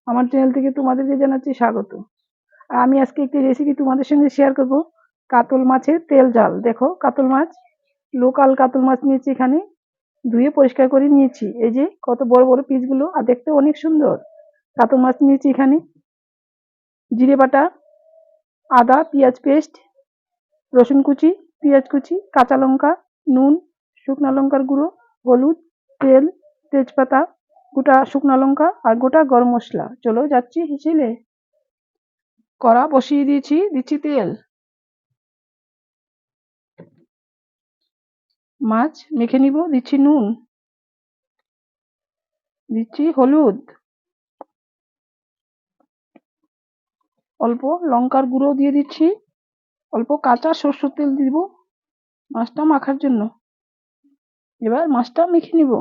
আমার চ্যানেল থেকে তোমাদেরকে জানাচ্ছি স্বাগত। আর আমি আজকে একটি রেসিপি তোমাদের সঙ্গে শেয়ার করব, কাতল মাছের তেল ঝাল। দেখো, কাতল মাছ, লোকাল কাতল মাছ নিয়েছি এখানে, ধুয়ে পরিষ্কার করে নিয়েছি। এই যে কত বড় বড় পিসগুলো, আর দেখতে অনেক সুন্দর। কাতল মাছ নিয়েছি এখানে, জিরে বাটা, আদা পেঁয়াজ পেস্ট, রসুন কুচি, পেঁয়াজ কুচি, কাঁচা লঙ্কা, নুন, শুকনো লঙ্কার গুঁড়ো, হলুদ, তেল, তেজপাতা, গোটা শুকনো লঙ্কা আর গোটা গরম মশলা। চলো যাচ্ছি হিসেলে। কড়া বসিয়ে দিয়েছি, দিচ্ছি তেল। মাছ মেখে নিব, দিচ্ছি নুন, দিচ্ছি হলুদ, অল্প লঙ্কার গুঁড়ো দিয়ে দিচ্ছি, অল্প কাঁচা সরষের তেল দিব মাছটা মাখার জন্য। এবার মাছটা মেখে নিব।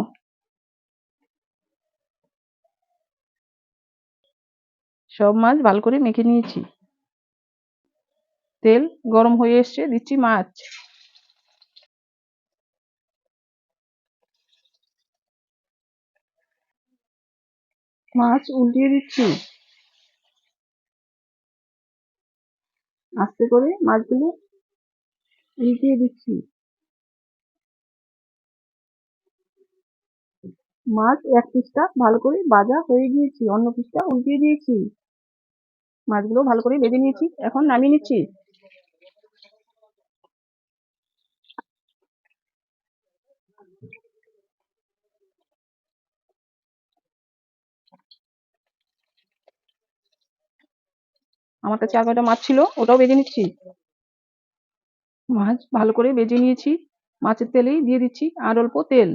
সব মাছ ভালো করে মেখে নিয়েছি। তেল গরম হয়ে এসছে, দিচ্ছি মাছ। মাছ উল্টিয়ে দিচ্ছি, আস্তে করে মাছগুলো উল্টিয়ে দিচ্ছি। মাছ এক পিসটা ভালো করে ভাজা হয়ে গিয়েছে, অন্য পিসটা উল্টিয়ে দিয়েছি। মাছগুলো ভালো করে ভেজে নিয়েছি, এখন নামিয়ে নিচ্ছি। আমার কাছে আর কয়টা মাছ ছিল, ওটাও ভেজে নিচ্ছি। মাছ ভালো করে ভেজে নিয়েছি, মাছের তেলেই দিয়ে দিচ্ছি আর অল্প তেল।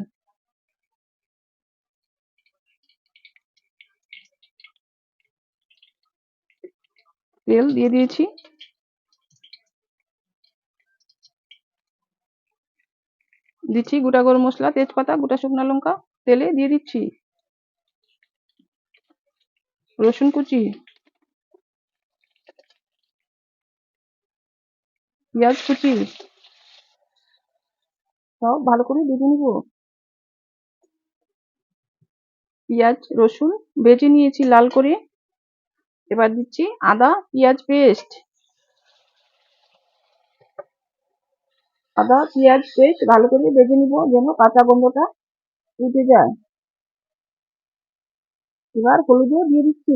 তেল দিয়ে দিয়েছি, দিচ্ছি গোটা গরম মশলা, তেজপাতা, গোটা শুকনো লঙ্কা, তেলে দিয়ে দিচ্ছি। রসুন কুচি, পেঁয়াজ কুচি, সব ভালো করে ভেজে নিব। পেঁয়াজ রসুন ভেজে নিয়েছি লাল করে। এবার দিচ্ছি আদা পেঁয়াজ পেস্ট। আদা পেঁয়াজ পেস্ট ভালো করে ভেজে নিব, যেন কাঁচা গন্ধটা উঠে যায়। এবার হলুদও দিয়ে দিচ্ছি।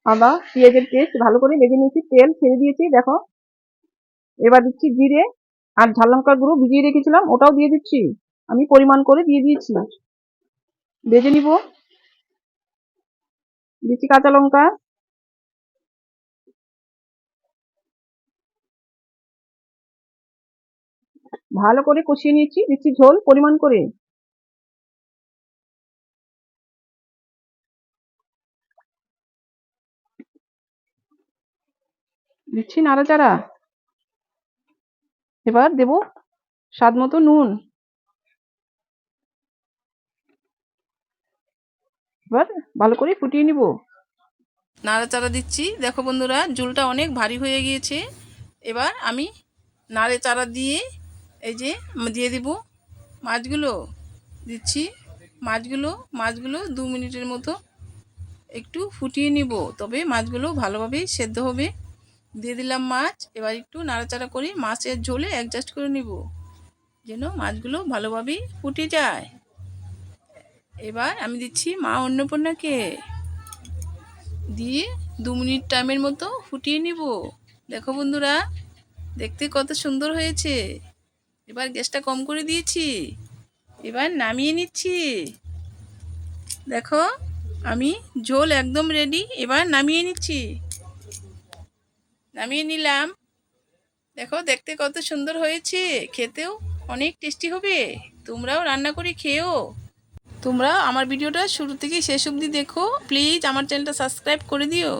আদা পেঁয়াজের পেস্ট ভালো করে ভেজে নিয়েছি, তেল ছেড়ে দিয়েছি দেখো। এবার দিচ্ছি জিরে আর ঝাল লঙ্কার গুঁড়ো ভিজিয়ে রেখেছিলাম, ওটাও দিয়ে দিচ্ছি। আমি পরিমাণ করে দিয়ে দিয়েছি, ভেজে নিব। দিচ্ছি কাঁচা লঙ্কা, ভালো করে কষিয়ে নিয়েছি। দিচ্ছি ঝোল পরিমাণ করে, দিচ্ছি নাড়াচাড়া। এবার দেব স্বাদ মতো নুন। এবার ভালো করে ফুটিয়ে নিব। নাড়াচাড়া দিচ্ছি, দেখো বন্ধুরা ঝোলটা অনেক ভারী হয়ে গিয়েছে। এবার আমি নাড়াচাড়া দিয়ে এই যে দিয়ে দিব মাছগুলো, দিচ্ছি মাছগুলো 2 মিনিটের মতো একটু ফুটিয়ে নিব, তবে মাছগুলো ভালোভাবে সেদ্ধ হবে। দিয়ে দিলাম মাছ। এবার একটু নাড়াচাড়া করে মাছের ঝোলে অ্যাডজাস্ট করে নিব, যেন মাছগুলো ভালোভাবে ফুটে যায়। এবার আমি দিচ্ছি মা অন্নপূর্ণাকে, দিয়ে 2 মিনিট টাইমের মতো ফুটিয়ে নিব। দেখো বন্ধুরা, দেখতে কত সুন্দর হয়েছে। এবার গ্যাসটা কম করে দিয়েছি, এবার নামিয়ে নিচ্ছি। দেখো, আমি ঝোল একদম রেডি। এবার নামিয়ে নিচ্ছি, নামিয়ে নিলাম। দেখো দেখতে কত সুন্দর হয়েছে, খেতেও অনেক টেস্টি হবে। তোমরাও রান্না করে খেও। তোমরা আমার ভিডিওটা শুরু থেকে শেষ অবধি দেখো, প্লিজ আমার চ্যানেলটা সাবস্ক্রাইব করে দিও।